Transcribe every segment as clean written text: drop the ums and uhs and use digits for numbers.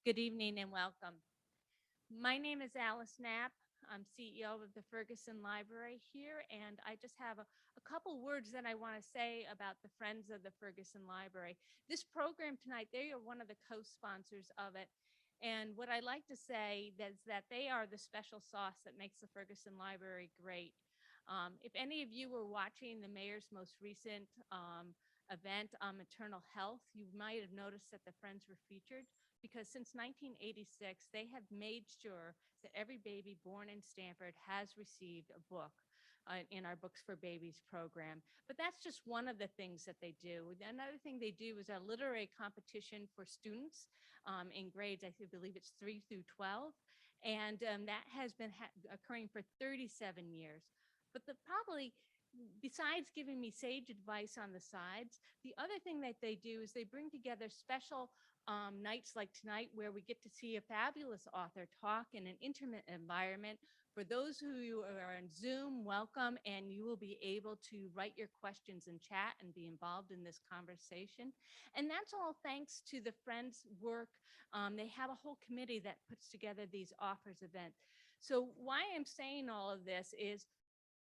Good evening and welcome. My name is Alice Knapp. I'm CEO of the Ferguson Library here, and I just have a couple words that I want to say about the Friends of the Ferguson Library. This program tonight, they are one of the co-sponsors of it. And what I like to say is that they are the special sauce that makes the Ferguson Library great. If any of you were watching the mayor's most recent event on maternal health, you might have noticed that the Friends were featured because since 1986, they have made sure that every baby born in Stanford has received a book in our Books for Babies program. But that's just one of the things that they do. Another thing they do is a literary competition for students in grades, I believe it's 3 through 12. And that has been occurring for 37 years. But probably besides giving me sage advice on the sides, the other thing that they do is they bring together special nights like tonight where we get to see a fabulous author talk in an intimate environment. For those who are on Zoom, welcome, and you will be able to write your questions in chat and be involved in this conversation. And that's all thanks to the Friends work. They have a whole committee that puts together these offers events. So why I'm saying all of this is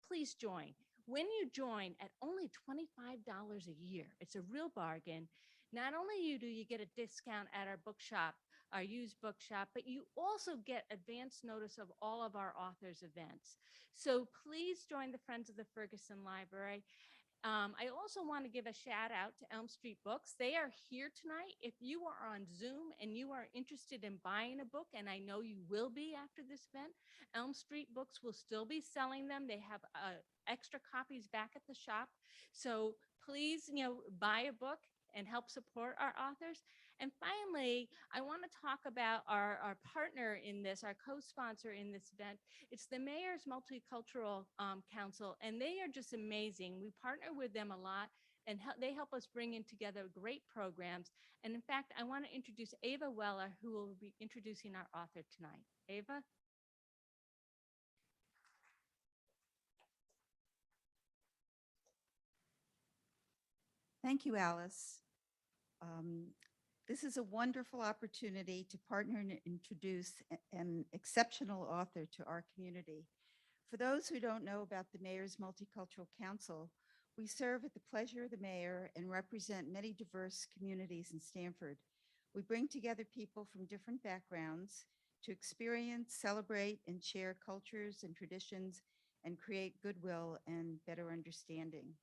please join. When you join at only $25 a year, it's a real bargain. Not only do you get a discount at our bookshop, our used bookshop, but you also get advance notice of all of our authors' events. So please join the Friends of the Ferguson Library. I also want to give a shout out to Elm Street Books. They are here tonight. If you are on Zoom and you are interested in buying a book, and I know you will be after this event, Elm Street Books will still be selling them. They have extra copies back at the shop. So please, buy a book and help support our authors. And finally, I want to talk about our partner in this, our co-sponsor in this event. It's the Mayor's Multicultural Council, and they are just amazing. We partner with them a lot, and they help us bring in together great programs. And in fact, I want to introduce Ava Weller, who will be introducing our author tonight. Ava? Thank you, Alice. This is a wonderful opportunity to partner and introduce an exceptional author to our community. For those who don't know about the Mayor's Multicultural Council, we serve at the pleasure of the mayor and represent many diverse communities in Stanford. We bring together people from different backgrounds to experience, celebrate, and share cultures and traditions and create goodwill and better understanding.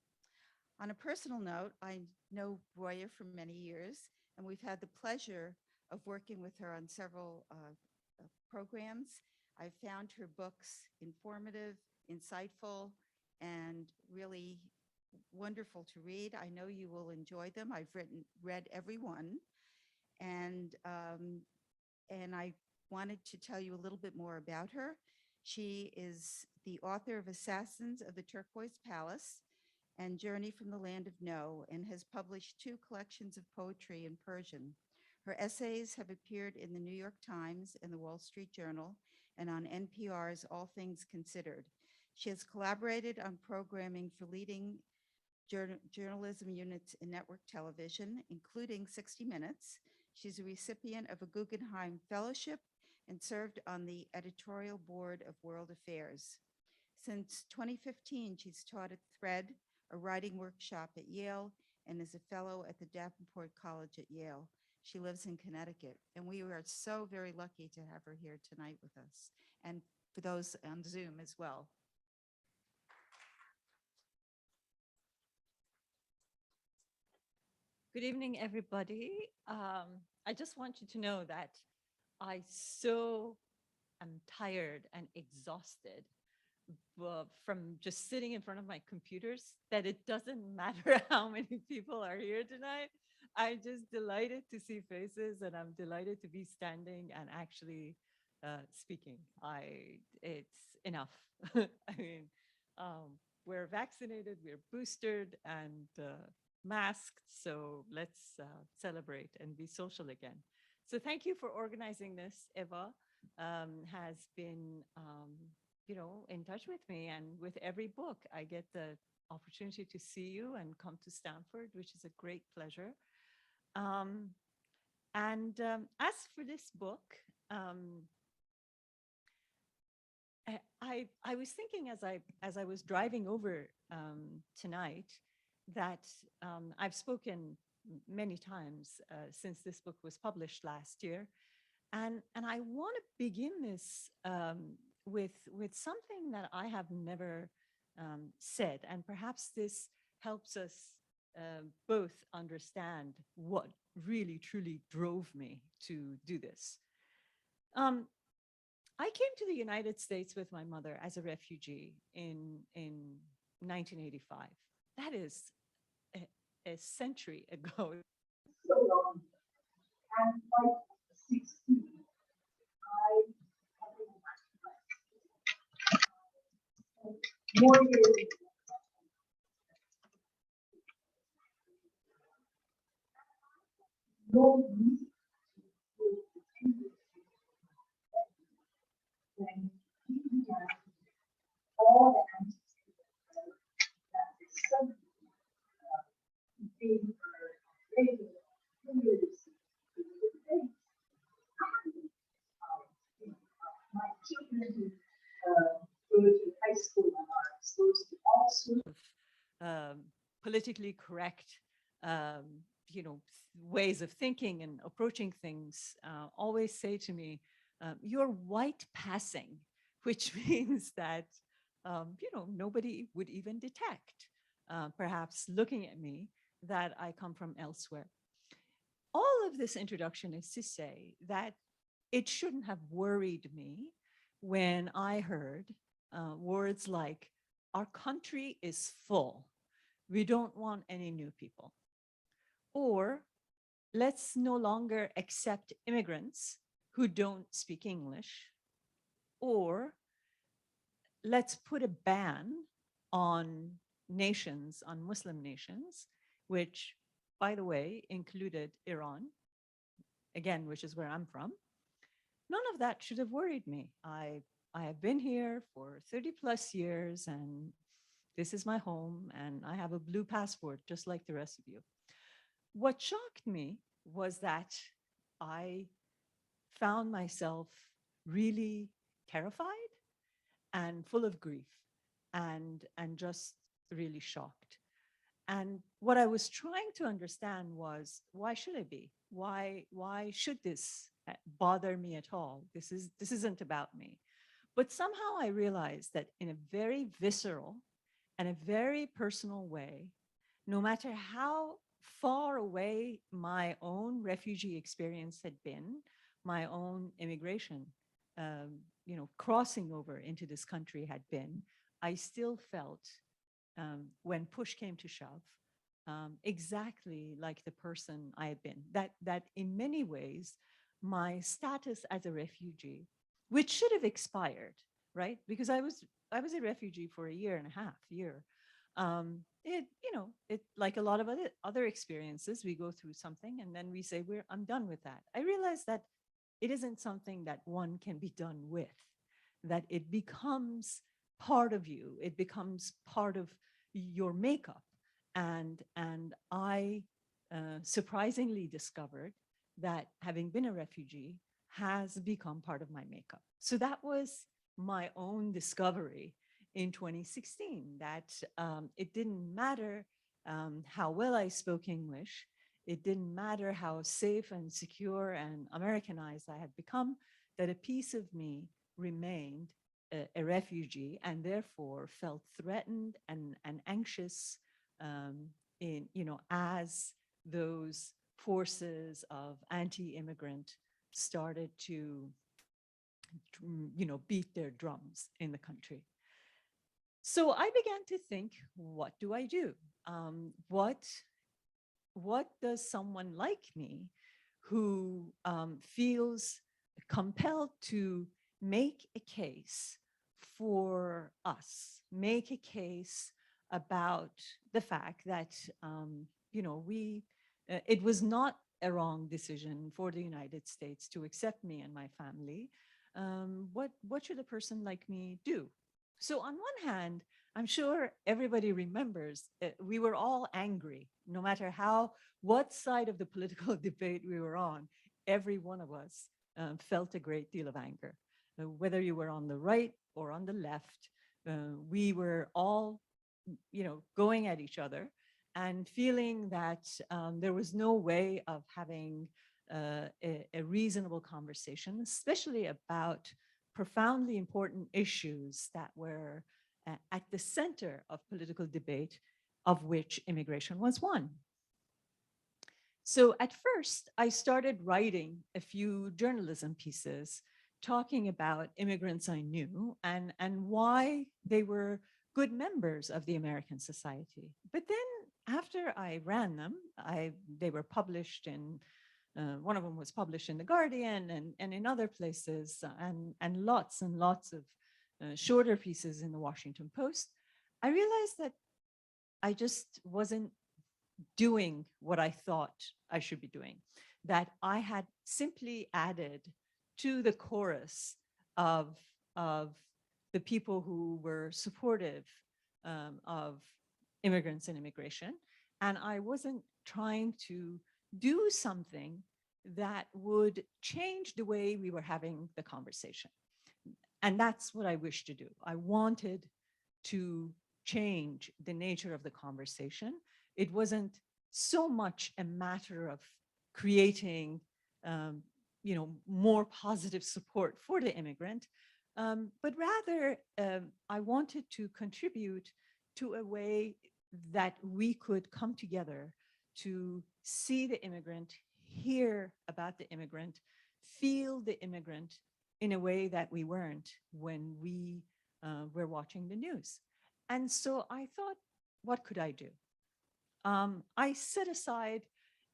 On a personal note, I know Roya for many years, and we've had the pleasure of working with her on several programs. I've found her books informative, insightful, and really wonderful to read. I know you will enjoy them. I've read every one, and I wanted to tell you a little bit more about her. She is the author of Assassins of the Turquoise Palace and Journey from the Land of No, and has published 2 collections of poetry in Persian. Her essays have appeared in the New York Times and the Wall Street Journal and on NPR's All Things Considered. She has collaborated on programming for leading journalism units in network television, including 60 Minutes. She's a recipient of a Guggenheim Fellowship and served on the editorial board of World Affairs. Since 2015, she's taught at Thread, a writing workshop at Yale, and is a fellow at the Davenport College at Yale. She lives in Connecticut, and we are so very lucky to have her here tonight with us, and for those on Zoom as well. Good evening, everybody. I just want you to know that I so am tired and exhausted from just sitting in front of my computers that it doesn't matter how many people are here tonight. I'm just delighted to see faces, and I'm delighted to be standing and actually speaking. It's enough. I mean, we're vaccinated, we're boosted, and masked. So let's celebrate and be social again. So thank you for organizing this. Eva has been, in touch with me, and with every book, I get the opportunity to see you and come to Stanford, which is a great pleasure. And as for this book, um, I was thinking as I was driving over tonight that I've spoken many times since this book was published last year, and I want to begin this with something that I have never said, and perhaps this helps us both understand what really truly drove me to do this. Um, I came to the United States with my mother as a refugee in 1985. That is a century ago. So long. And by 16, I have been more years. No need to when he began all the ancestors that is so being raised my children who go to high school and are exposed to all sorts of politically correct, um, ways of thinking and approaching things, always say to me, "You're white passing," which means that nobody would even detect, perhaps looking at me, that I come from elsewhere. All of this introduction is to say that it shouldn't have worried me when I heard words like, "Our country is full. We don't want any new people." Or, "Let's no longer accept immigrants who don't speak English." Or, "Let's put a ban on nations, on Muslim nations," which, by the way, included Iran, again, which is where I'm from. None of that should have worried me. I have been here for 30 plus years, and this is my home, and I have a blue passport just like the rest of you. What shocked me was that I found myself really terrified and full of grief and just really shocked. And what I was trying to understand was, why should I be? Why should this bother me at all? This isn't about me. But somehow I realized that in a very visceral and a very personal way, no matter how far away my own refugee experience had been, my own immigration, crossing over into this country had been, I still felt, when push came to shove, exactly like the person I had been. That in many ways, my status as a refugee, which should have expired, right? Because I was a refugee for a year and a half. It like a lot of other experiences, we go through something and then we say, I'm done with that. I realized that it isn't something that one can be done with, that it becomes part of you. It becomes part of your makeup. And I surprisingly discovered that having been a refugee has become part of my makeup. So that was my own discovery in 2016, that it didn't matter how well I spoke English. It didn't matter how safe and secure and Americanized I had become, that a piece of me remained a refugee and therefore felt threatened and anxious as those forces of anti-immigrant started to beat their drums in the country. So I began to think, what do I do? What does someone like me who feels compelled to make a case for us, make a case about the fact that, it was not a wrong decision for the United States to accept me and my family. What should a person like me do? So on one hand, I'm sure everybody remembers we were all angry, no matter what side of the political debate we were on. every one of us felt a great deal of anger. Whether you were on the right or on the left, we were all, going at each other and feeling that there was no way of having a reasonable conversation, especially about profoundly important issues that were at the center of political debate, of which immigration was one. So at first, I started writing a few journalism pieces talking about immigrants I knew and why they were good members of the American society. But then after I ran them, they were published in, one of them was published in The Guardian and in other places, and lots of shorter pieces in the Washington Post. I realized that I just wasn't doing what I thought I should be doing, that I had simply added to the chorus of the people who were supportive of immigrants and immigration. And I wasn't trying to do something that would change the way we were having the conversation. And that's what I wished to do. I wanted to change the nature of the conversation. It wasn't so much a matter of creating, more positive support for the immigrant, but rather I wanted to contribute to a way that we could come together to see the immigrant, hear about the immigrant, feel the immigrant in a way that we weren't when we were watching the news. And so I thought, what could I do? I set aside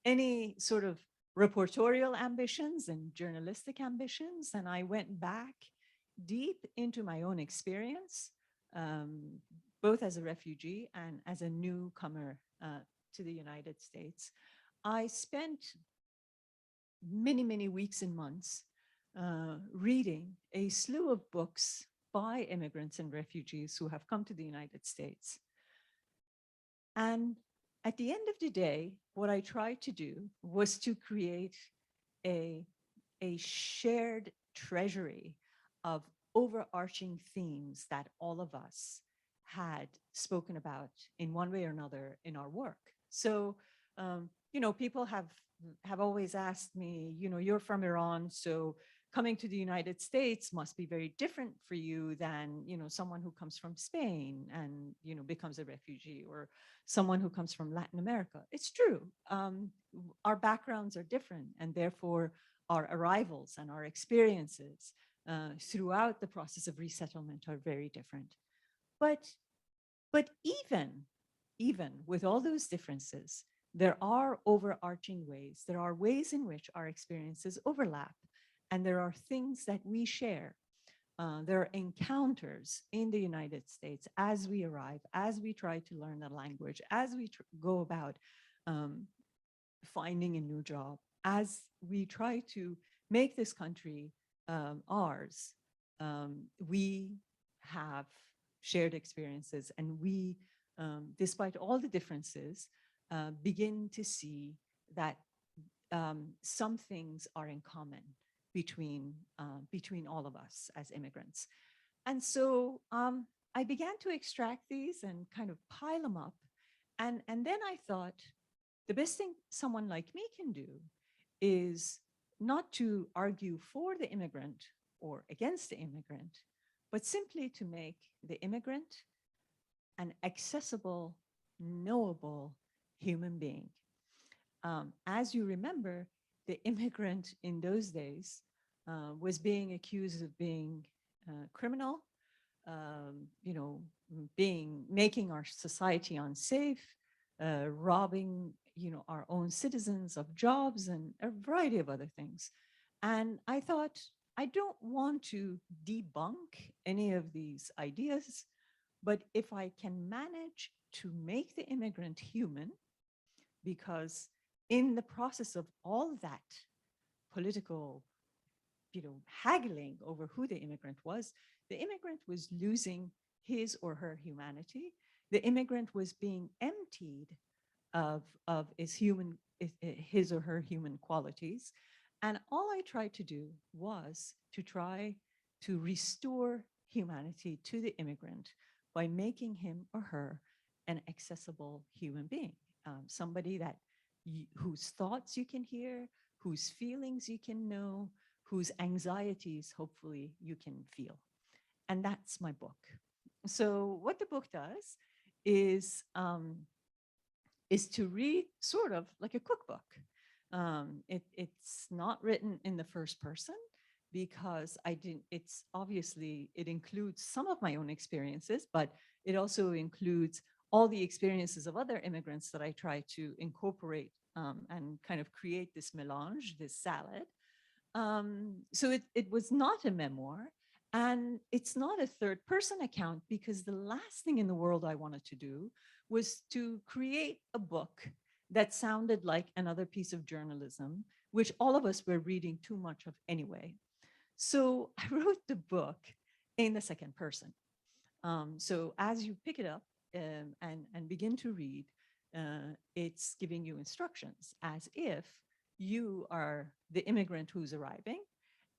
any sort of reportorial ambitions and journalistic ambitions, and I went back deep into my own experience, both as a refugee and as a newcomer to the United States. I spent many weeks and months reading a slew of books by immigrants and refugees who have come to the United States. And at the end of the day, what I tried to do was to create a shared treasury of overarching themes that all of us had spoken about in one way or another in our work. So, people have always asked me, you're from Iran, so coming to the United States must be very different for you than, someone who comes from Spain and, becomes a refugee, or someone who comes from Latin America. It's true. Our backgrounds are different, and therefore our arrivals and our experiences throughout the process of resettlement are very different. But even with all those differences, there are overarching ways, there are ways in which our experiences overlap, and there are things that we share. There are encounters in the United States as we arrive, as we try to learn the language, as we go about finding a new job, as we try to make this country ours. We have shared experiences, and we, despite all the differences, begin to see that some things are in common between all of us as immigrants. And so I began to extract these and kind of pile them up. And then I thought, the best thing someone like me can do is not to argue for the immigrant or against the immigrant, but simply to make the immigrant an accessible, knowable human being. As you remember, the immigrant in those days was being accused of being criminal, making our society unsafe, robbing, our own citizens of jobs and a variety of other things. And I thought, I don't want to debunk any of these ideas, but if I can manage to make the immigrant human, because in the process of all that political, haggling over who the immigrant was losing his or her humanity. The immigrant was being emptied of his or her human qualities. And all I tried to do was to try to restore humanity to the immigrant by making him or her an accessible human being, somebody that whose thoughts you can hear, whose feelings you can know, whose anxieties hopefully you can feel. And that's my book. So what the book does is to read sort of like a cookbook. It's not written in the first person because it's obviously, it includes some of my own experiences, but it also includes all the experiences of other immigrants that I try to incorporate and kind of create this melange, this salad. So it was not a memoir, and it's not a third person account, because the last thing in the world I wanted to do was to create a book that sounded like another piece of journalism, which all of us were reading too much of anyway. So I wrote the book in the second person. So as you pick it up and begin to read, it's giving you instructions as if you are the immigrant who's arriving,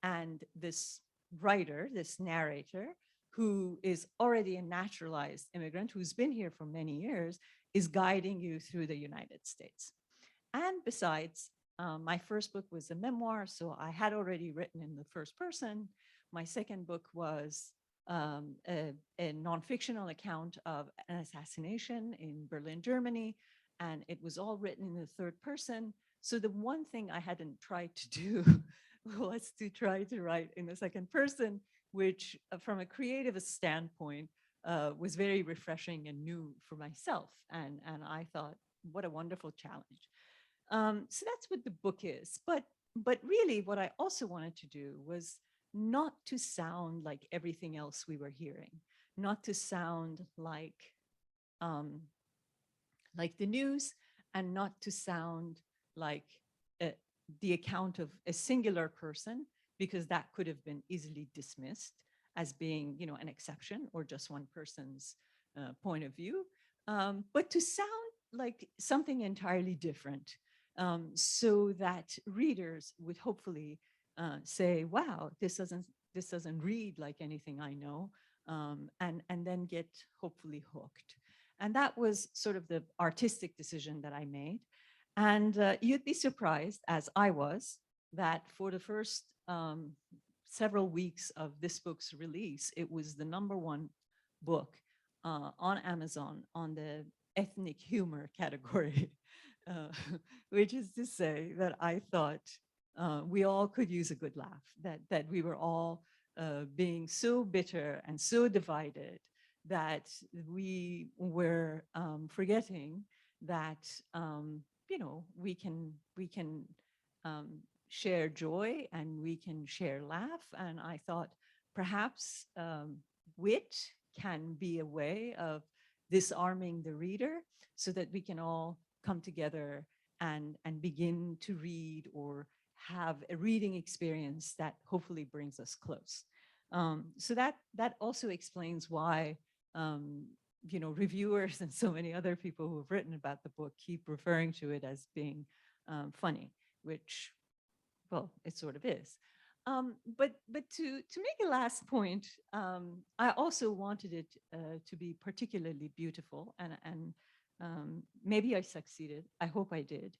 and this writer, this narrator, who is already a naturalized immigrant who's been here for many years, is guiding you through the United States. And besides, my first book was a memoir, so I had already written in the first person. My second book was a non-fictional account of an assassination in Berlin, Germany, and it was all written in the third person. So the one thing I hadn't tried to do was to try to write in the second person, which from a creative standpoint was very refreshing and new for myself. And I thought, what a wonderful challenge. So that's what the book is. But really what I also wanted to do was not to sound like everything else we were hearing, not to sound like the news, and not to sound like the account of a singular person, because that could have been easily dismissed as being, you know, an exception or just one person's point of view, but to sound like something entirely different, so that readers would hopefully say, wow, this doesn't read like anything I know, and then get hopefully hooked. And that was sort of the artistic decision that I made. And you'd be surprised, as I was, that for the first several weeks of this book's release, it was the #1 book on Amazon on the ethnic humor category, which is to say that I thought we all could use a good laugh, that we were all being so bitter and so divided that we were forgetting that you know, we can share joy and we can share laugh. And I thought perhaps wit can be a way of disarming the reader, so that we can all come together and begin to read or have a reading experience that hopefully brings us close. So that also explains why you know, reviewers and so many other people who have written about the book keep referring to it as being funny, which, well, it sort of is. But to make a last point, I also wanted it to be particularly beautiful, and maybe I succeeded. I hope I did.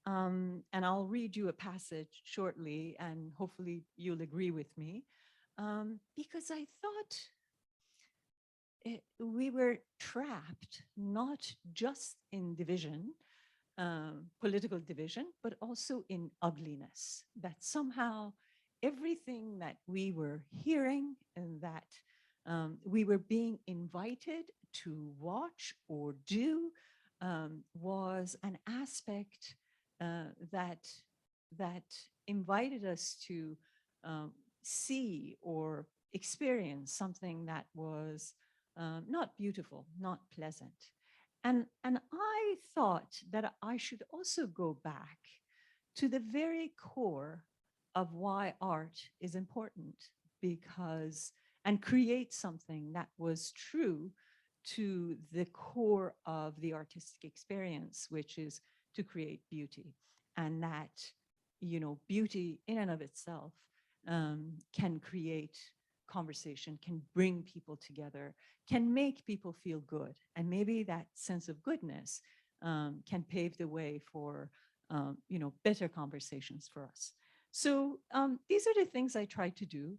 And I'll read you a passage shortly, and hopefully you'll agree with me, because I thought we were trapped not just in division, political division, but also in ugliness, that somehow everything that we were hearing and that we were being invited to watch or do was an aspect that invited us to see or experience something that was not beautiful, not pleasant. And I thought that I should also go back to the very core of why art is important, because, and create something that was true to the core of the artistic experience, which is to create beauty. And that beauty in and of itself can create conversation, can bring people together, can make people feel good. And maybe that sense of goodness can pave the way for, better conversations for us. So these are the things I try to do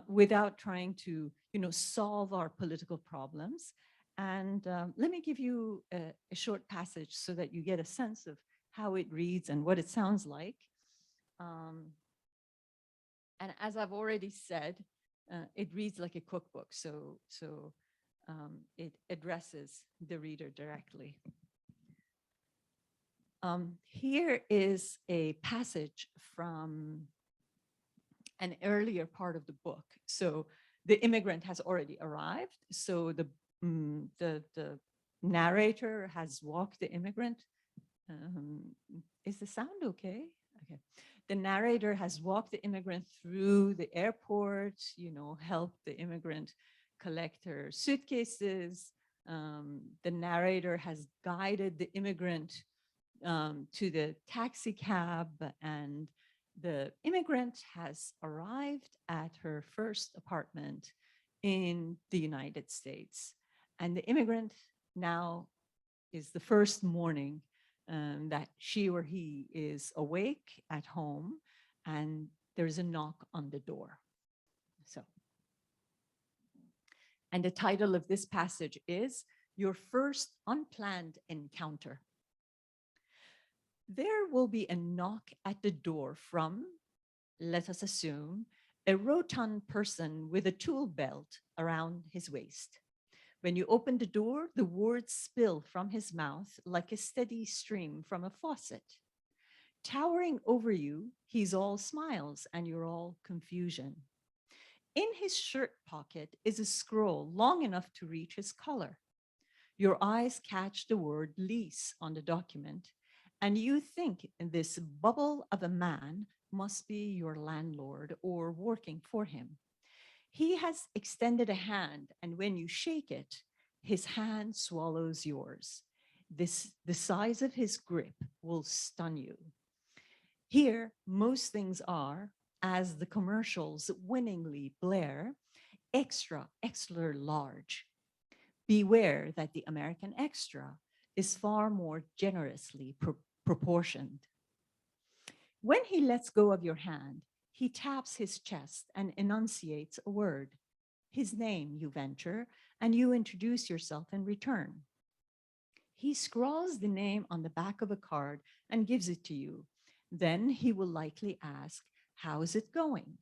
without trying to, solve our political problems. And let me give you a short passage so that you get a sense of how it reads and what it sounds like. And as I've already said, it reads like a cookbook, so it addresses the reader directly. Here is a passage from an earlier part of the book. So the immigrant has already arrived. So the narrator has walked the immigrant. Is the sound okay? Okay. The narrator has walked the immigrant through the airport, helped the immigrant collect her suitcases. The narrator has guided the immigrant to the taxi cab, and the immigrant has arrived at her first apartment in the United States. And the immigrant now is the first morning that she or he is awake at home, and there's a knock on the door. And the title of this passage is Your First Unplanned Encounter. There will be a knock at the door from, let us assume, a rotund person with a tool belt around his waist. When you open the door, the words spill from his mouth like a steady stream from a faucet. Towering over you, he's all smiles and you're all confusion. In his shirt pocket is a scroll long enough to reach his collar. Your eyes catch the word lease on the document, and you think this bubble of a man must be your landlord or working for him. He has extended a hand, and when you shake it, his hand swallows yours. The size of his grip will stun you. Here, most things are, as the commercials winningly blare, extra large. Beware that the American extra is far more generously proportioned. When he lets go of your hand, he taps his chest and enunciates a word. His name, you venture, and you introduce yourself in return. He scrawls the name on the back of a card and gives it to you. Then he will likely ask, how's it going?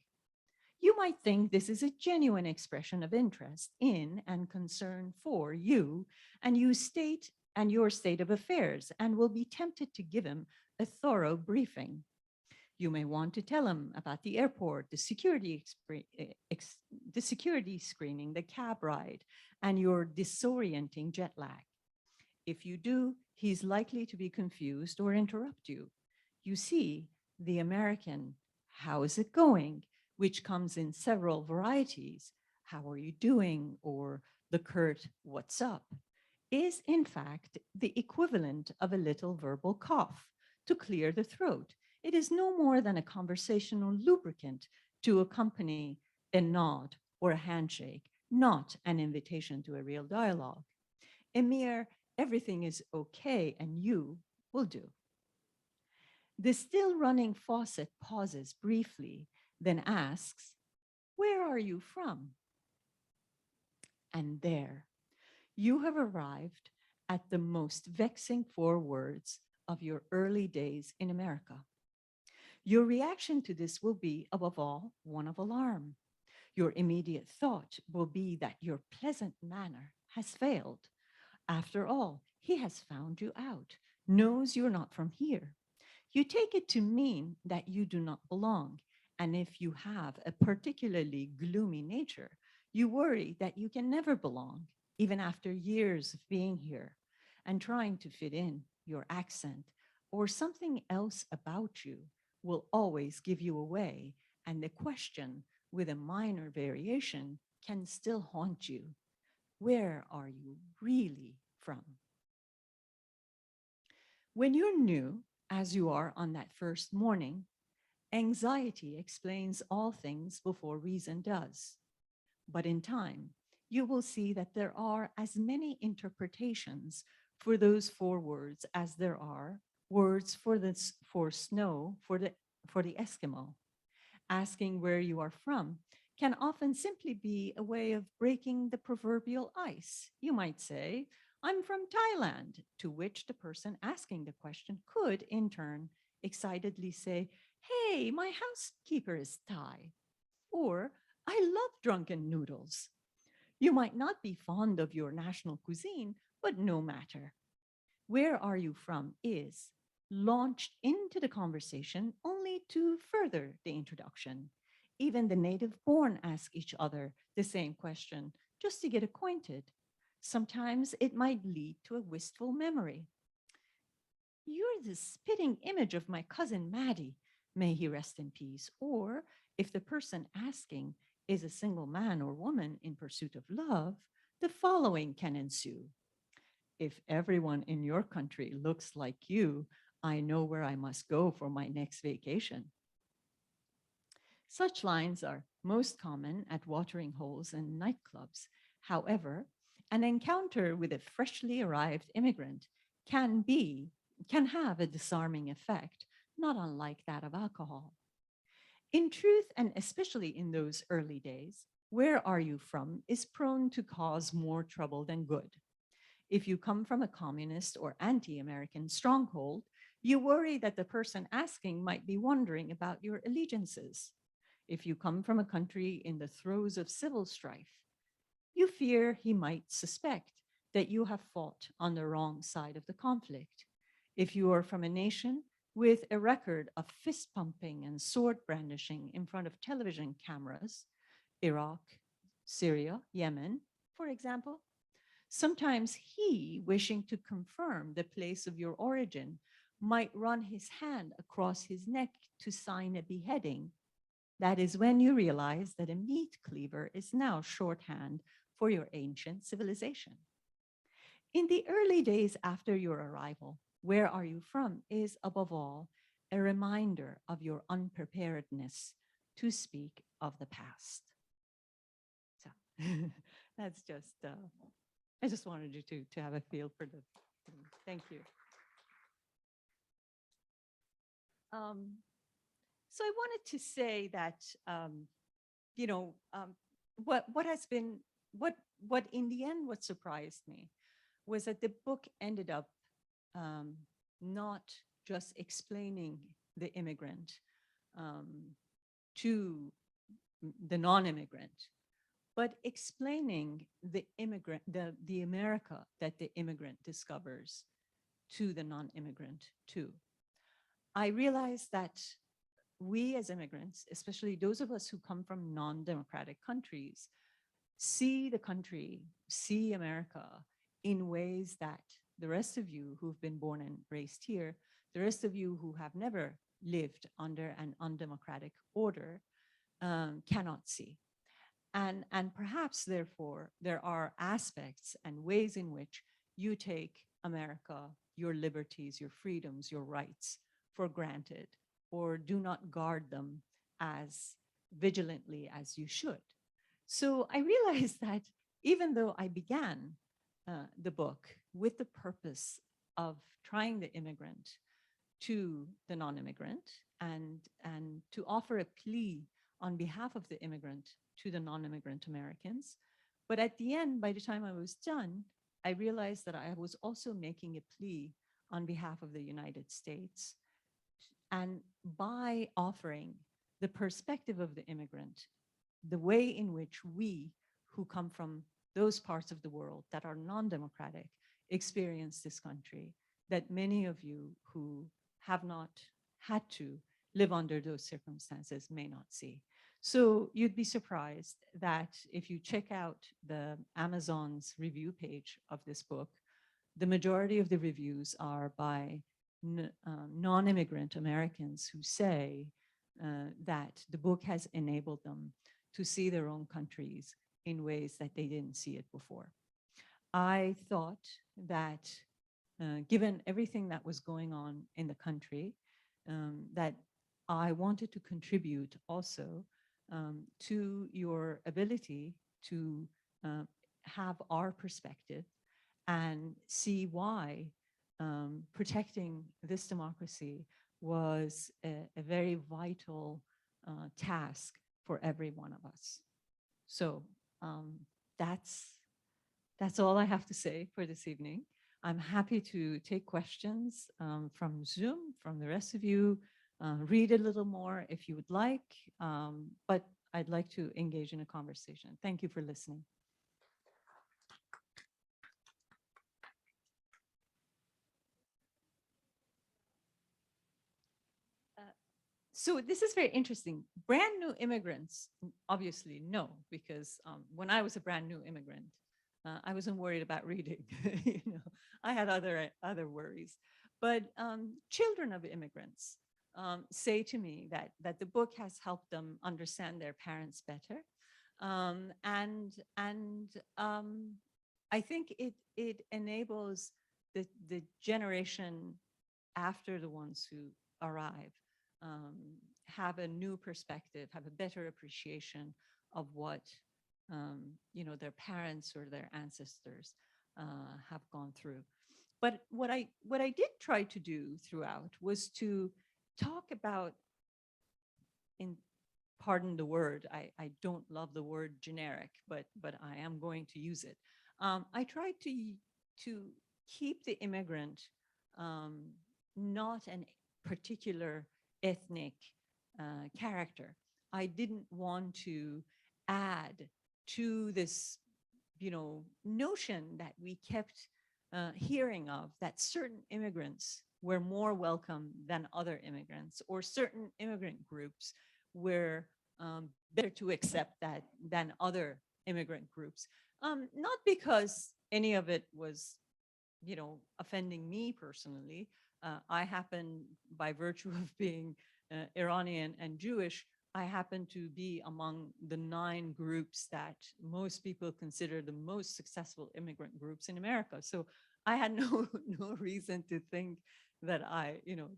You might think this is a genuine expression of interest in and concern for you and your state of affairs, and will be tempted to give him a thorough briefing. You may want to tell him about the airport, the security screening, the cab ride, and your disorienting jet lag. If you do, he's likely to be confused or interrupt you. You see, the American, how is it going, which comes in several varieties, how are you doing, or the curt, what's up, is in fact the equivalent of a little verbal cough to clear the throat. It is no more than a conversational lubricant to accompany a nod or a handshake, not an invitation to a real dialogue. A mere everything is okay and you will do. The still running faucet pauses briefly, then asks, where are you from? And there, you have arrived at the most vexing 4 words of your early days in America. Your reaction to this will be, above all, one of alarm. Your immediate thought will be that your pleasant manner has failed. After all, he has found you out, knows you're not from here. You take it to mean that you do not belong, and if you have a particularly gloomy nature, you worry that you can never belong, even after years of being here and trying to fit in. Your accent or something else about you will always give you away, and the question, with a minor variation, can still haunt you. Where are you really from? When you're new, as you are on that first morning, anxiety explains all things before reason does. But in time, you will see that there are as many interpretations for those four words as there are words for this for snow for the Eskimo. Asking where you are from can often simply be a way of breaking the proverbial ice. You might say, I'm from Thailand, to which the person asking the question could, in turn, excitedly say, Hey, my housekeeper is Thai. Or, I love drunken noodles. You might not be fond of your national cuisine, but no matter. Where are you from is launched into the conversation only to further the introduction. Even the native born ask each other the same question just to get acquainted. Sometimes it might lead to a wistful memory. You're the spitting image of my cousin Maddie, may he rest in peace. Or if the person asking is a single man or woman in pursuit of love, the following can ensue. If everyone in your country looks like you, I know where I must go for my next vacation. Such lines are most common at watering holes and nightclubs. However, an encounter with a freshly arrived immigrant can have a disarming effect, not unlike that of alcohol. In truth, and especially in those early days, where are you from is prone to cause more trouble than good. If you come from a communist or anti-American stronghold, you worry that the person asking might be wondering about your allegiances. If you come from a country in the throes of civil strife, you fear he might suspect that you have fought on the wrong side of the conflict. If you are from a nation with a record of fist pumping and sword brandishing in front of television cameras, Iraq, Syria, Yemen, for example, sometimes he, wishing to confirm the place of your origin, might run his hand across his neck to sign a beheading. That is when you realize that a meat cleaver is now shorthand for your ancient civilization. In the early days after your arrival, where are you from is above all a reminder of your unpreparedness to speak of the past. So that's just, I just wanted you to have a feel for the, thank you. So I wanted to say that, what in the end, what surprised me was that the book ended up not just explaining the immigrant to the non-immigrant, but explaining the immigrant, the America that the immigrant discovers to the non-immigrant too. I realized that we as immigrants, especially those of us who come from non-democratic countries, see the country, see America in ways that the rest of you who've been born and raised here, the rest of you who have never lived under an undemocratic order cannot see. And perhaps, therefore, there are aspects and ways in which you take America, your liberties, your freedoms, your rights for granted, or do not guard them as vigilantly as you should. So I realized that even though I began the book with the purpose of trying the immigrant to the non-immigrant and to offer a plea on behalf of the immigrant to the non-immigrant Americans, but at the end, by the time I was done, I realized that I was also making a plea on behalf of the United States. And by offering the perspective of the immigrant, the way in which we who come from those parts of the world that are non-democratic experience this country, that many of you who have not had to live under those circumstances may not see. So you'd be surprised that if you check out the Amazon's review page of this book, the majority of the reviews are by non-immigrant Americans who say that the book has enabled them to see their own countries in ways that they didn't see it before. I thought that given everything that was going on in the country, that I wanted to contribute also to your ability to have our perspective and see why protecting this democracy was a very vital task for every one of us. So that's all I have to say for this evening. I'm happy to take questions from Zoom, from the rest of you, read a little more if you would like, but I'd like to engage in a conversation. Thank you for listening. So this is very interesting. Brand new immigrants, obviously no, because when I was a brand new immigrant, I wasn't worried about reading. I had other worries. But children of immigrants say to me that the book has helped them understand their parents better, and I think it enables the generation after the ones who arrive have a new perspective, have a better appreciation of what their parents or their ancestors have gone through. But what I did try to do throughout was to talk about, pardon the word, I don't love the word generic, but I am going to use it. I tried to keep the immigrant not a particular ethnic character. I didn't want to add to this, notion that we kept hearing of, that certain immigrants were more welcome than other immigrants, or certain immigrant groups were better to accept than other immigrant groups. Not because any of it was, offending me personally. I happen, by virtue of being Iranian and Jewish, I happen to be among the 9 groups that most people consider the most successful immigrant groups in America. So I had no reason to think that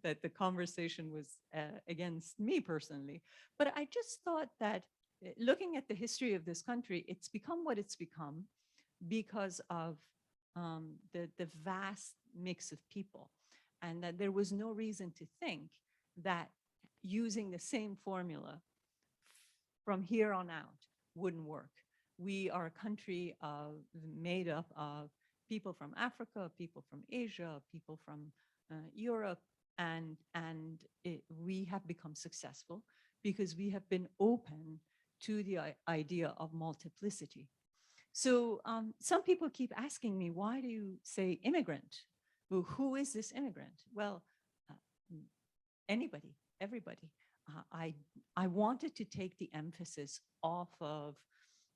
that the conversation was against me personally. But I just thought that looking at the history of this country, it's become what it's become because of the vast mix of people, and that there was no reason to think that using the same formula from here on out wouldn't work. We are a country made up of people from Africa, people from Asia, people from Europe, and we have become successful because we have been open to the idea of multiplicity. So some people keep asking me, why do you say immigrant? Well, who is this immigrant? Well, anybody, everybody. I wanted to take the emphasis off of,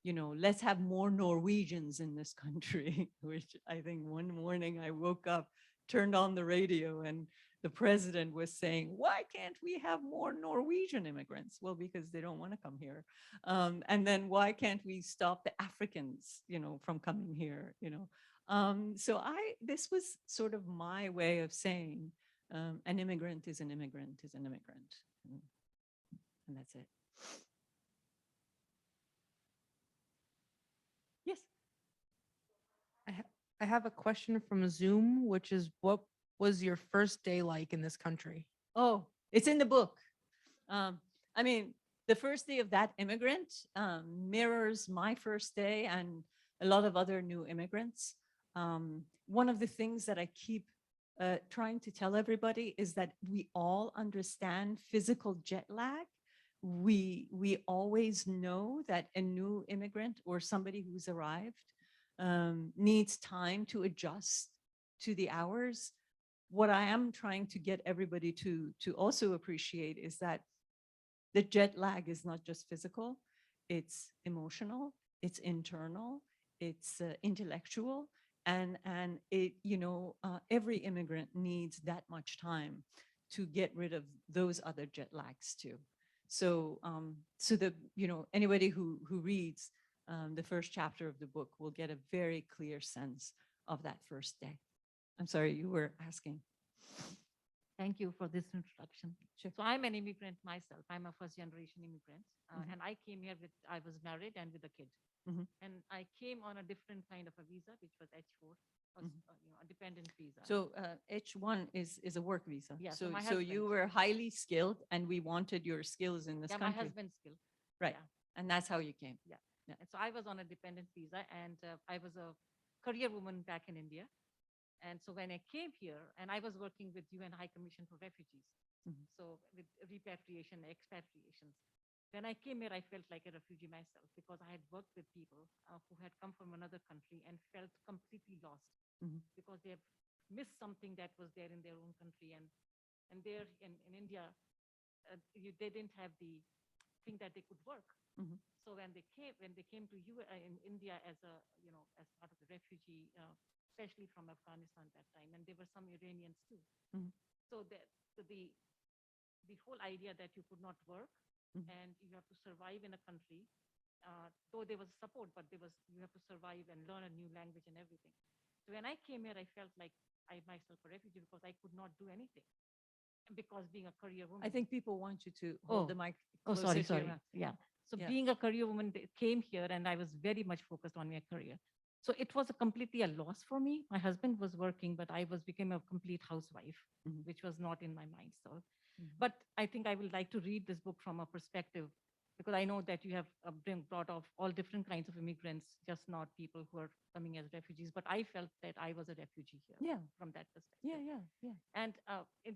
let's have more Norwegians in this country, which I think one morning I woke up, turned on the radio, and the president was saying, why can't we have more Norwegian immigrants? Well, because they don't want to come here. And then why can't we stop the Africans, from coming here, So this was sort of my way of saying an immigrant is an immigrant is an immigrant. And that's it. Yes. I have a question from Zoom, which is, what was your first day like in this country? Oh, it's in the book. I mean, the first day of that immigrant mirrors my first day and a lot of other new immigrants. One of the things that I keep trying to tell everybody is that we all understand physical jet lag. We always know that a new immigrant or somebody who's arrived needs time to adjust to the hours. What I am trying to get everybody to also appreciate is that the jet lag is not just physical, it's emotional, it's internal, it's intellectual, and it, every immigrant needs that much time to get rid of those other jet lags too. So anybody who reads the first chapter of the book will get a very clear sense of that first day. I'm sorry, you were asking. Thank you for this introduction. Sure. So I'm an immigrant myself. I'm a first generation immigrant. Mhm. And I came here with, I was married and with a kid. Mhm. And I came on a different kind of a visa, which was H4, or, Mhm. a dependent visa. So H1 is a work visa. Yeah, so So, my so you husband- were highly skilled and we wanted your skills in this yeah, my country. husband's skill. Right. Yeah. And that's how you came. And so I was on a dependent visa and I was a career woman back in India. And so when I came here, and I was working with UN High Commission for Refugees, Mhm. so with repatriation, expatriations. When I came here, I felt like a refugee myself because I had worked with people who had come from another country and felt completely lost Mhm. because they have missed something that was there in their own country. And there in India, they didn't have the thing that they could work. Mhm. So when they came to you in India as a, as part of the refugee, especially from Afghanistan that time, and there were some Iranians too. Mhm. So the whole idea that you could not work Mhm. and you have to survive in a country, though there was support, but you have to survive and learn a new language and everything. So when I came here, I felt like I myself a refugee because I could not do anything because being a career woman. I think people want you to hold the mic. Oh, closer sorry, to your sorry. mouth. Yeah. So Yeah. being a career woman, came here and I was very much focused on my career. So it was completely a loss for me. My husband was working, but I became a complete housewife, Mhm. which was not in my mind. So, Mhm. but I think I would like to read this book from a perspective because I know that you have brought off all different kinds of immigrants, just not people who are coming as refugees. But I felt that I was a refugee here. Yeah. From that perspective. Yeah. And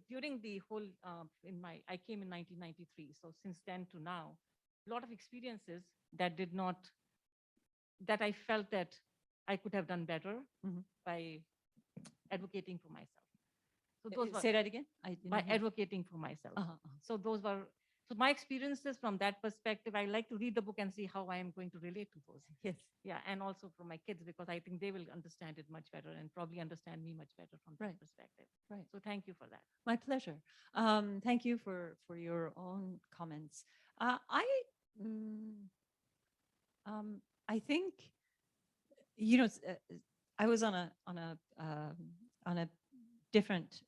during the whole, I came in 1993. So since then to now, a lot of experiences that I felt that I could have done better Mhm. by advocating for myself. So those were Say that again. I didn't by hear. advocating for myself. Uh-huh. So so my experiences from that perspective, I like to read the book and see how I am going to relate to those. Yes. Yeah, and also for my kids, because I think they will understand it much better and probably understand me much better from that Right. perspective. Right. So thank you for that. My pleasure. Thank you for your own comments. Mm, I think I was on a different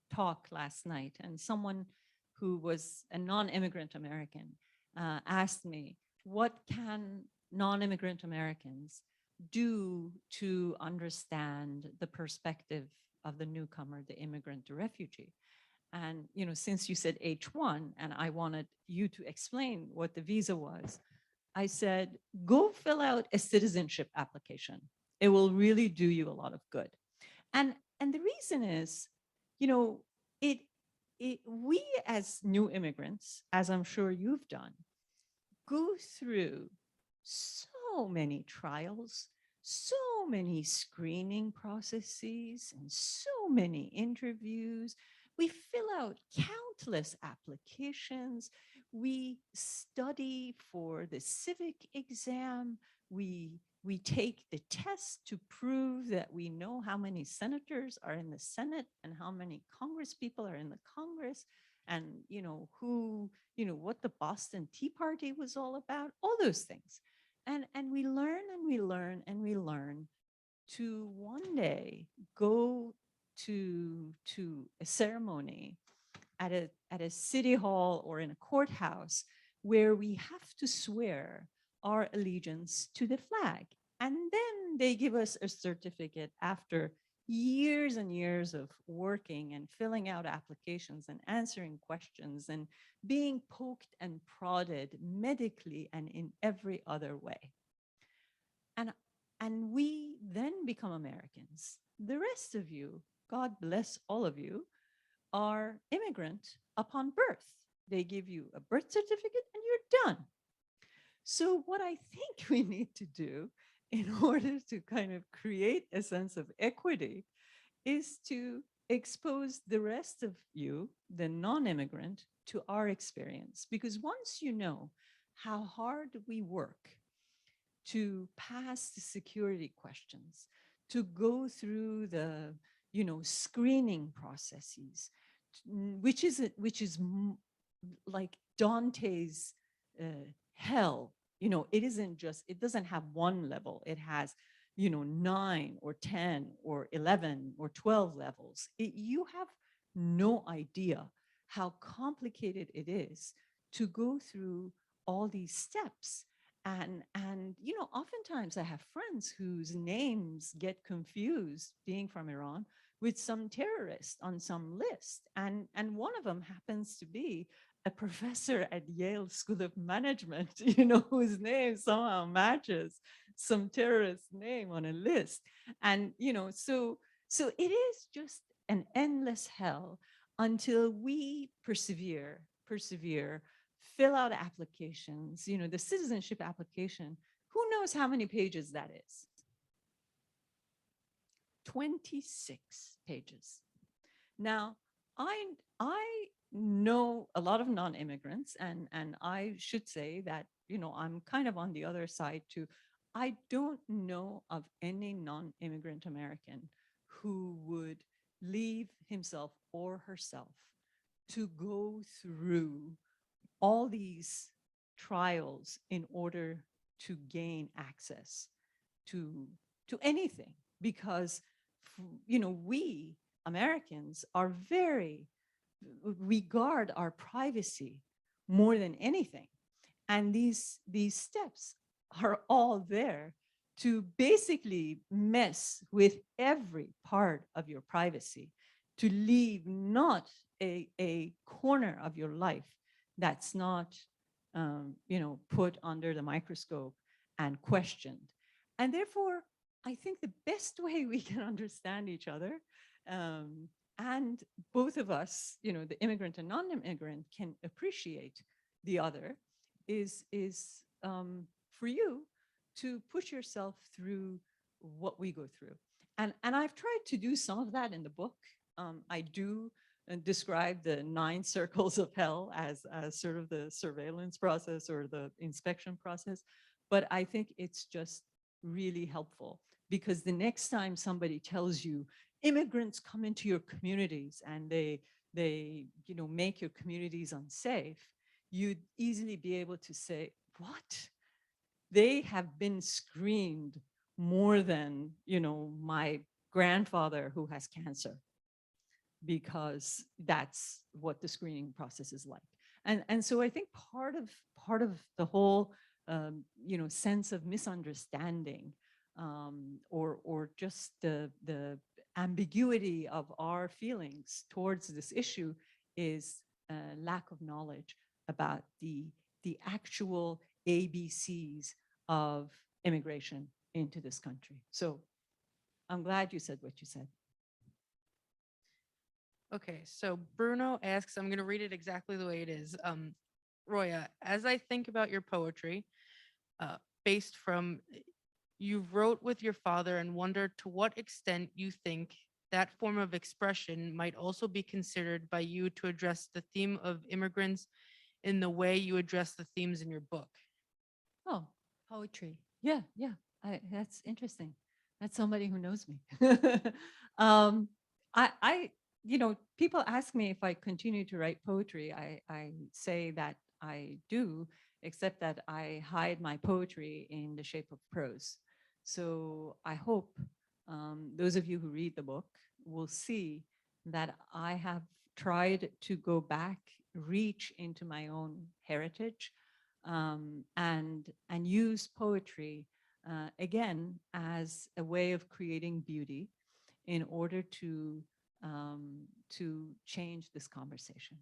talk last night, and someone who was a non-immigrant American asked me, "What can non-immigrant Americans do to understand the perspective of the newcomer, the immigrant, the refugee?" And since you said H1, and I wanted you to explain what the visa was, I said, go fill out a citizenship application. It will really do you a lot of good. And the reason is, we as new immigrants, as I'm sure you've done, go through so many trials, so many screening processes, and so many interviews. We fill out countless applications. We study for the civic exam. We take the test to prove that we know how many senators are in the Senate and how many Congress people are in the Congress, and what the Boston Tea Party was all about, all those things. And we learn and we learn and we learn to one day go to a ceremony at a city hall or in a courthouse where we have to swear our allegiance to the flag. And then they give us a certificate after years and years of working and filling out applications and answering questions and being poked and prodded medically and in every other way. And we then become Americans. The rest of you, God bless all of you, are immigrant upon birth. They give you a birth certificate and you're done. So what I think we need to do in order to kind of create a sense of equity is to expose the rest of you, the non-immigrant, to our experience. Because once you know how hard we work to pass the security questions, to go through the screening processes, which is like Dante's hell. It doesn't have one level. It has 9 or 10 or 11 or 12 levels. You have no idea how complicated it is to go through all these steps. And oftentimes I have friends whose names get confused, being from Iran, with some terrorist on some list. And one of them happens to be a professor at Yale School of Management, whose name somehow matches some terrorist name on a list. And, so it is just an endless hell until we persevere, fill out applications, the citizenship application. Who knows how many pages that is? 26 pages. Now, I know a lot of non-immigrants, and I should say that, I'm kind of on the other side too. I don't know of any non-immigrant American who would leave himself or herself to go through all these trials in order to gain access to anything, because we Americans are we guard our privacy more than anything, and these steps are all there to basically mess with every part of your privacy, to leave not a corner of your life that's not put under the microscope and questioned. And therefore, I think the best way we can understand each other, and both of us, the immigrant and non-immigrant, can appreciate the other, is for you to push yourself through what we go through. And I've tried to do some of that in the book. I do describe the 9 circles of hell as sort of the surveillance process or the inspection process. But I think it's just really helpful, because the next time somebody tells you immigrants come into your communities and they make your communities unsafe, you'd easily be able to say, what? They have been screened more than, my grandfather who has cancer, because that's what the screening process is like. And so I think part of the whole, sense of misunderstanding, or just the ambiguity of our feelings towards this issue is a lack of knowledge about the actual ABCs of immigration into this country. So I'm glad you said what you said. Okay, so Bruno asks, I'm going to read it exactly the way it is. Roya, as I think about your poetry, based from you wrote with your father, and wondered to what extent you think that form of expression might also be considered by you to address the theme of immigrants in the way you address the themes in your book. Oh, poetry. Yeah. That's interesting. That's somebody who knows me. People ask me if I continue to write poetry. I say that I do, except that I hide my poetry in the shape of prose. So I hope those of you who read the book will see that I have tried to go back, reach into my own heritage, and use poetry again as a way of creating beauty in order to change this conversation.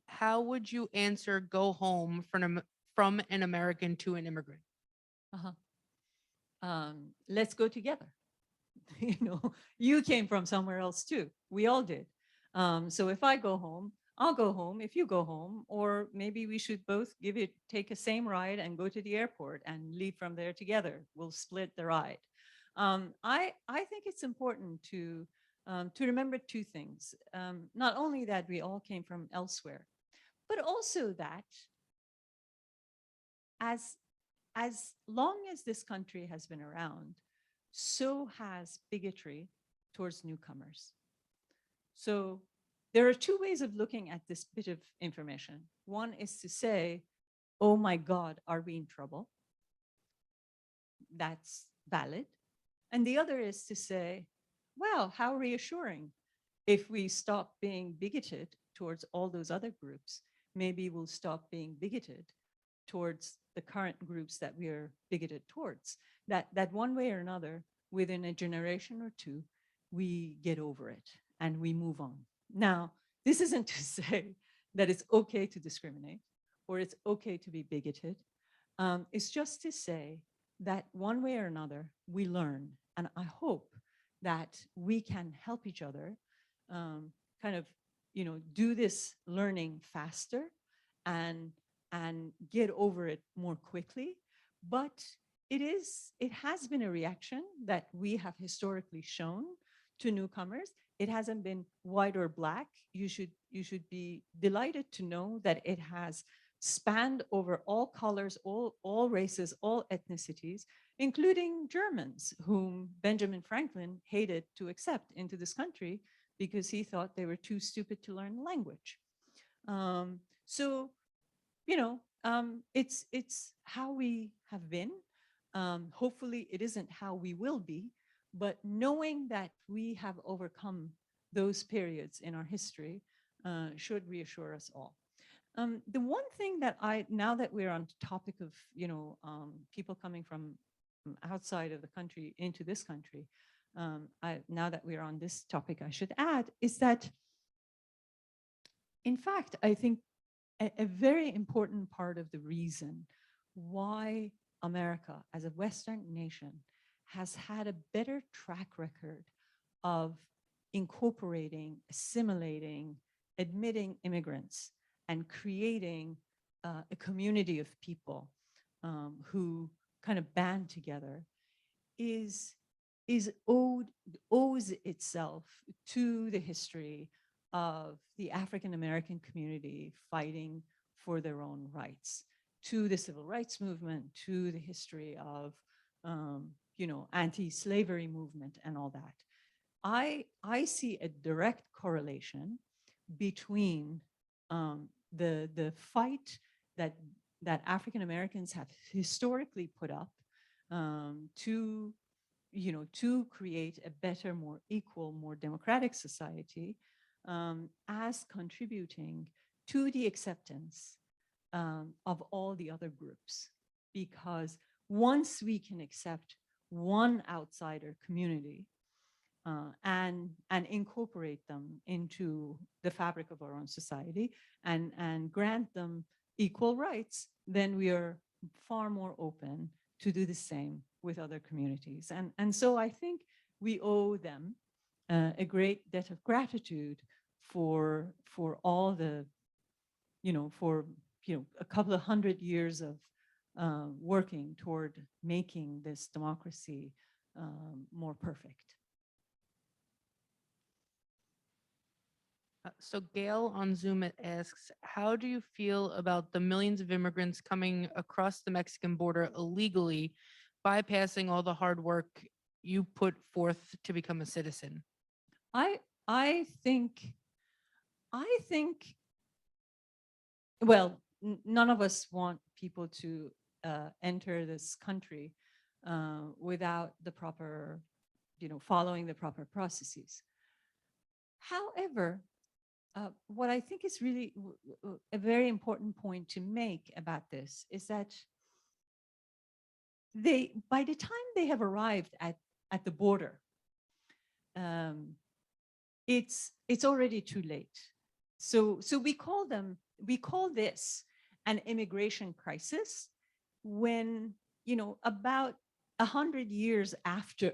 How would you answer go home from an American to an immigrant? Let's go together. You came from somewhere else too. We all did. So if I go home, I'll go home if you go home, or maybe we should both take a same ride and go to the airport and leave from there together. We'll split the ride. I think it's important to remember 2 things. Not only that we all came from elsewhere, but also that as long as this country has been around, so has bigotry towards newcomers. So there are 2 ways of looking at this bit of information. One is to say, oh my God, are we in trouble? That's valid. And the other is to say, well, how reassuring. If we stop being bigoted towards all those other groups, maybe we'll stop being bigoted towards the current groups that we are bigoted towards. That one way or another, within a generation or two, we get over it and we move on. Now, this isn't to say that it's okay to discriminate or it's okay to be bigoted. It's just to say that one way or another, we learn. And I hope that we can help each other kind of, do this learning faster and get over it more quickly. But it has been a reaction that we have historically shown to newcomers. It hasn't been white or black. You should be delighted to know that it has spanned over all colors, all races, all ethnicities, including Germans, whom Benjamin Franklin hated to accept into this country because he thought they were too stupid to learn the language. So, it's how we have been. Hopefully it isn't how we will be, but knowing that we have overcome those periods in our history should reassure us all. The one thing that now that we're on the topic of, people coming from outside of the country into this country, now that we're on this topic, I should add, is that, in fact, I think a very important part of the reason why America as a Western nation has had a better track record of incorporating, assimilating, admitting immigrants, and creating a community of people who kind of band together owes itself to the history of the African American community fighting for their own rights, to the civil rights movement, to the history of anti-slavery movement and all that. I see a direct correlation between the fight that African Americans have historically put up to create a better, more equal, more democratic society, as contributing to the acceptance of all the other groups. Because once we can accept one outsider community and incorporate them into the fabric of our own society and grant them equal rights, then we are far more open to do the same with other communities. And so I think we owe them a great debt of gratitude for all the, a couple of 100 years of working toward making this democracy more perfect. So Gail on Zoom asks, how do you feel about the millions of immigrants coming across the Mexican border illegally, bypassing all the hard work you put forth to become a citizen? I think, well, none of us want people to enter this country without the proper, following the proper processes. However, what I think is really a very important point to make about this is that by the time they have arrived at the border, it's already too late. So we call this an immigration crisis when, about 100 years after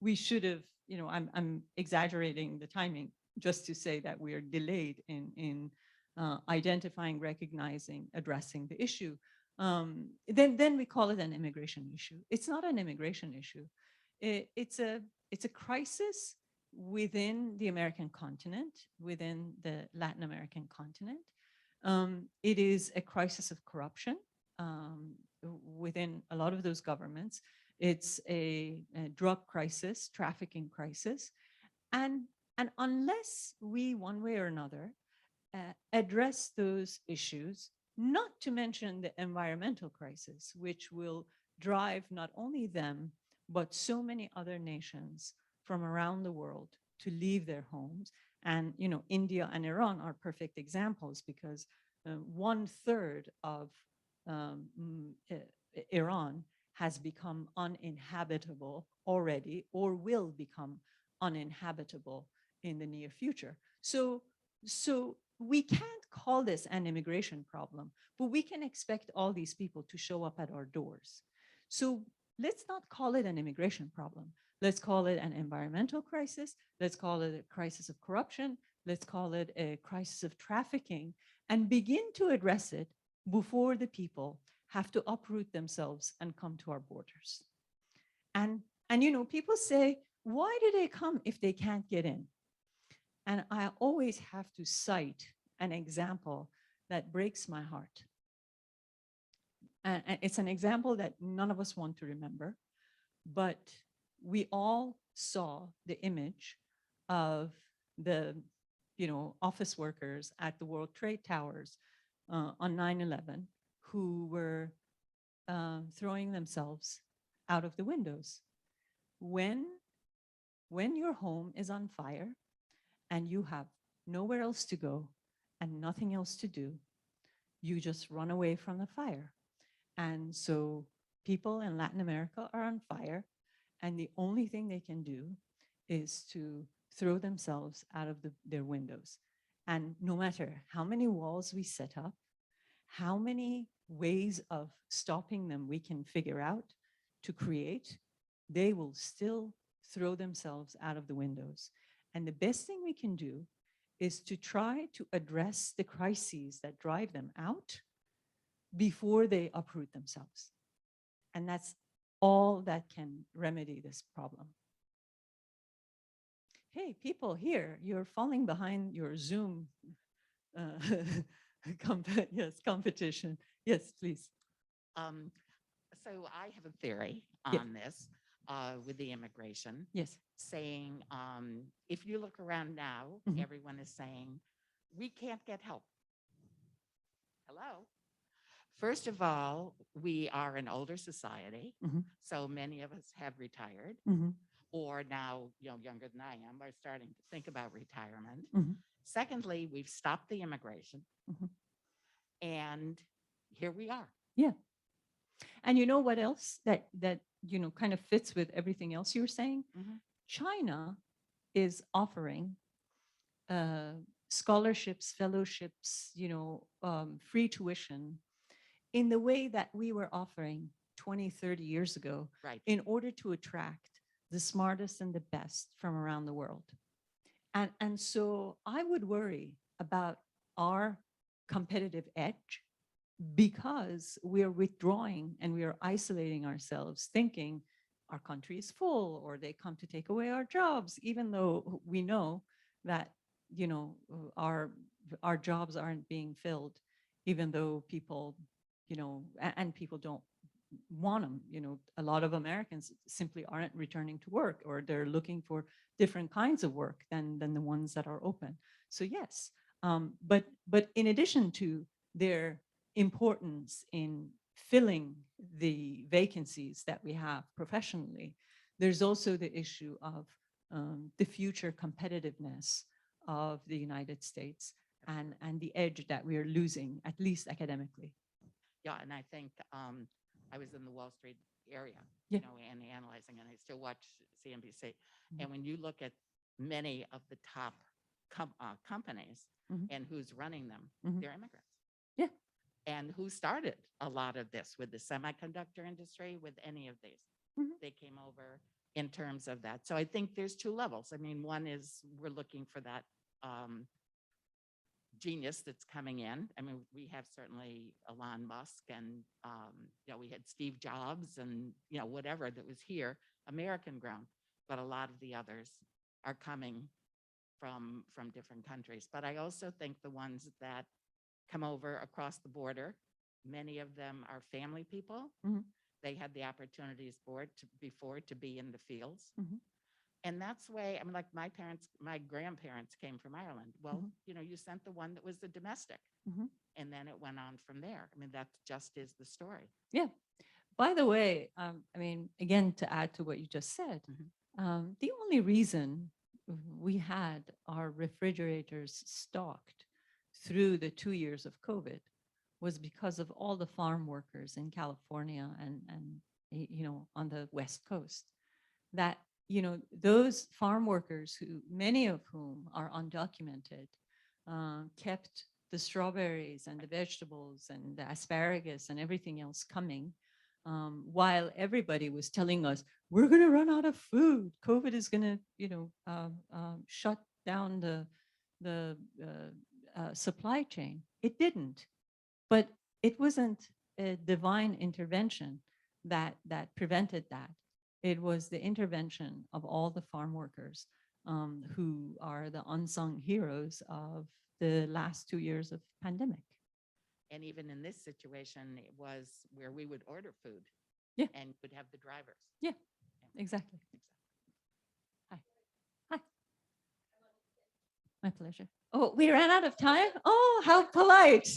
we should have, I'm exaggerating the timing just to say that we are delayed in identifying, recognizing, addressing the issue. Then we call it an immigration issue. It's not an immigration issue. It's a crisis within the American continent, within the Latin American continent. It is a crisis of corruption within a lot of those governments. It's a drug crisis, trafficking crisis. And unless we, one way or another, address those issues, not to mention the environmental crisis, which will drive not only them, but so many other nations from around the world to leave their homes. And, you know, India and Iran are perfect examples because 1/3 of Iran has become uninhabitable already or will become uninhabitable in the near future. So we can't call this an immigration problem, but we can expect all these people to show up at our doors. So let's not call it an immigration problem. Let's call it an environmental crisis. Let's call it a crisis of corruption. Let's call it a crisis of trafficking, and begin to address it before the people have to uproot themselves and come to our borders. And you know, people say, why do they come if they can't get in? And I always have to cite an example that breaks my heart. And it's an example that none of us want to remember, but we all saw the image of the, you know, office workers at the World Trade Towers on 9/11 who were throwing themselves out of the windows. When your home is on fire and you have nowhere else to go and nothing else to do, you just run away from the fire. And so people in Latin America are on fire, and the only thing they can do is to throw themselves out of their windows. And no matter how many walls we set up, how many ways of stopping them we can figure out to create, they will still throw themselves out of the windows. And the best thing we can do is to try to address the crises that drive them out before they uproot themselves. And that's all that can remedy this problem. Hey, people here, you're falling behind your Zoom competition. Yes, please. So I have a theory Yeah. on this with the immigration, Yes. saying if you look around now, Mhm. everyone is saying we can't get help. Hello. First of all, we are an older society, Mhm. so many of us have retired, Mhm. or now, you know, younger than I am, are starting to think about retirement. Mhm. Secondly, we've stopped the immigration, Mhm. and here we are. Yeah. And you know what else that you know kind of fits with everything else you were saying? Mhm. China is offering scholarships, fellowships, you know, free tuition in the way that we were offering 20, 30 years ago, Right. in order to attract the smartest and the best from around the world. And so I would worry about our competitive edge because we are withdrawing and we are isolating ourselves, thinking our country is full or they come to take away our jobs, even though we know that, you know, our jobs aren't being filled, even though people, you know, and people don't want them. You know, a lot of Americans simply aren't returning to work, or they're looking for different kinds of work than the ones that are open. So yes, but in addition to their importance in filling the vacancies that we have professionally, there's also the issue of the future competitiveness of the United States and the edge that we are losing, at least academically. Yeah, and I think I was in the Wall Street area, Yeah. you know, and analyzing, and I still watch CNBC. Mhm. And when you look at many of the top companies Mhm. and who's running them, Mhm. they're immigrants. Yeah. And who started a lot of this with the semiconductor industry, with any of these. Mhm. They came over in terms of that. So I think there's two levels. I mean, one is we're looking for that genius that's coming in. I mean, we have certainly Elon Musk and, you know, we had Steve Jobs and, you know, whatever that was here, American grown, but a lot of the others are coming from different countries. But I also think the ones that come over across the border, many of them are family people. Mhm. They had the opportunities before to be in the fields. Mhm. And that's the way, I mean, like my grandparents came from Ireland. Well, Mhm. you sent the one that was the domestic. Mhm. And then it went on from there. I mean, that just is the story. Yeah. By the way, I mean, again, to add to what you just said, the only reason we had our refrigerators stocked through the 2 years of COVID was because of all the farm workers in California and on the West Coast. That those farm workers, who many of whom are undocumented, kept the strawberries and the vegetables and the asparagus and everything else coming, while everybody was telling us, we're going to run out of food. COVID is going to, shut down the supply chain. It didn't, but it wasn't a divine intervention that prevented that. It was the intervention of all the farm workers, who are the unsung heroes of the last 2 years of pandemic. And even in this situation, it was where we would order food. Yeah. And would have the drivers. Yeah, exactly. Hi. Hi. My pleasure. Oh, we ran out of time? Oh, how polite.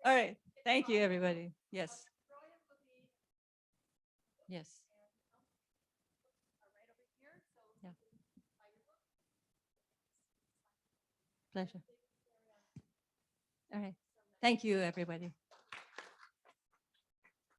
All right. Thank you, everybody. Yes. Yes. Yeah. Pleasure. All right. Thank you, everybody.